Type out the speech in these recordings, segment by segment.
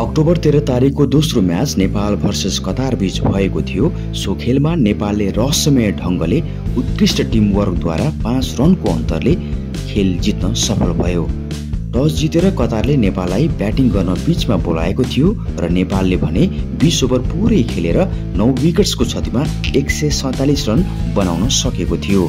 October 13 तारिकको दोस्रो match Nepal versus Qatar बीच भएको थियो। सो खेलमा नेपालले रहस्यमय ढङ्गले उत्कृष्ट टिमवर्कद्वारा 5 रनको अन्तरले खेल जित्न सफल भयो। टस जितेर कतारले नेपाललाई ब्याटिङ गर्न पिचमा बोलाएको थियो र नेपालले भने 20 ओभर पुरै खेलेर 9 विकेट्सको क्षतिमा 147 रन बनाउन सकेको थियो,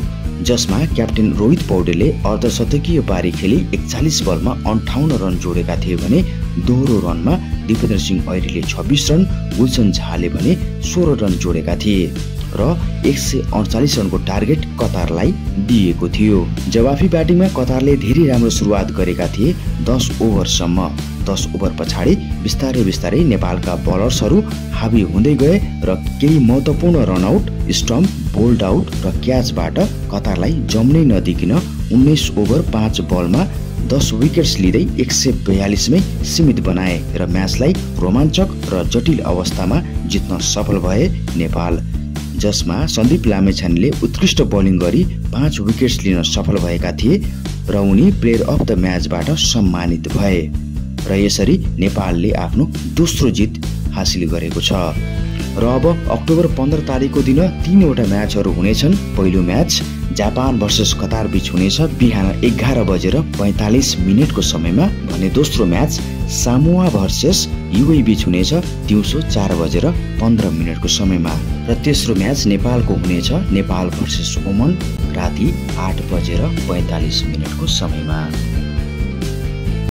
जसमा क्याप्टेन रोहित पौडेलले अर्धशतकीय पारी खेली 41 बलमा 58 रन जोडेका थिए भने दोहोरो रनमा दिपेन्द्र सिंह ऐरीले 26 रन, गुलसन झाले भने 16 रन जोडेका थिए र 148 रनको टार्गेट कतारलाई दिएको थियो। जवाफी ब्याटिङमा कतारले धेरै राम्रो सुरुवात गरेका थिए 10 ओभरसम्म। 10 ओभर पछाडि बिस्तारै नेपालका बलर्सहरू हावी हुँदै गए र केही महत्त्वपूर्ण रनआउट, स्टम्प, बोल्ड आउट र क्याचबाट कतारलाई जम्नै नदिकिन 19 ओभर 5 बलमा 10 विकेट्स लिँदै 142 मै सीमित बनाए र म्याचलाई रोमाञ्चक र जटिल अवस्थामा जित्न सफल भए नेपाल, जसमा सन्दीप लामेछानेले उत्कृष्ट बोलिङ गरी 5 विकेट्स लिन सफल भएका थिए र उनी प्लेयर अफ द म्याचबाट सम्मानित भए र यसरी नेपालले आफ्नो दोस्रो जित हासिल गरेको छ। र अब अक्टोबर 15 तारिकको दिन 3 वटा म्याचहरू हुनेछन्। पहिलो म्याच जापान भर्सेस कतार बीच हुनेछ बिहान 11:45 को समयमा भने दोस्रो म्याच सामोआ भर्सेस युए बीच हुनेछ दिउँसो 4:15 को समयमा र तेस्रो म्याच नेपालको हुनेछ नेपाल भर्सेस ओमन राति 8:45 को समयमा।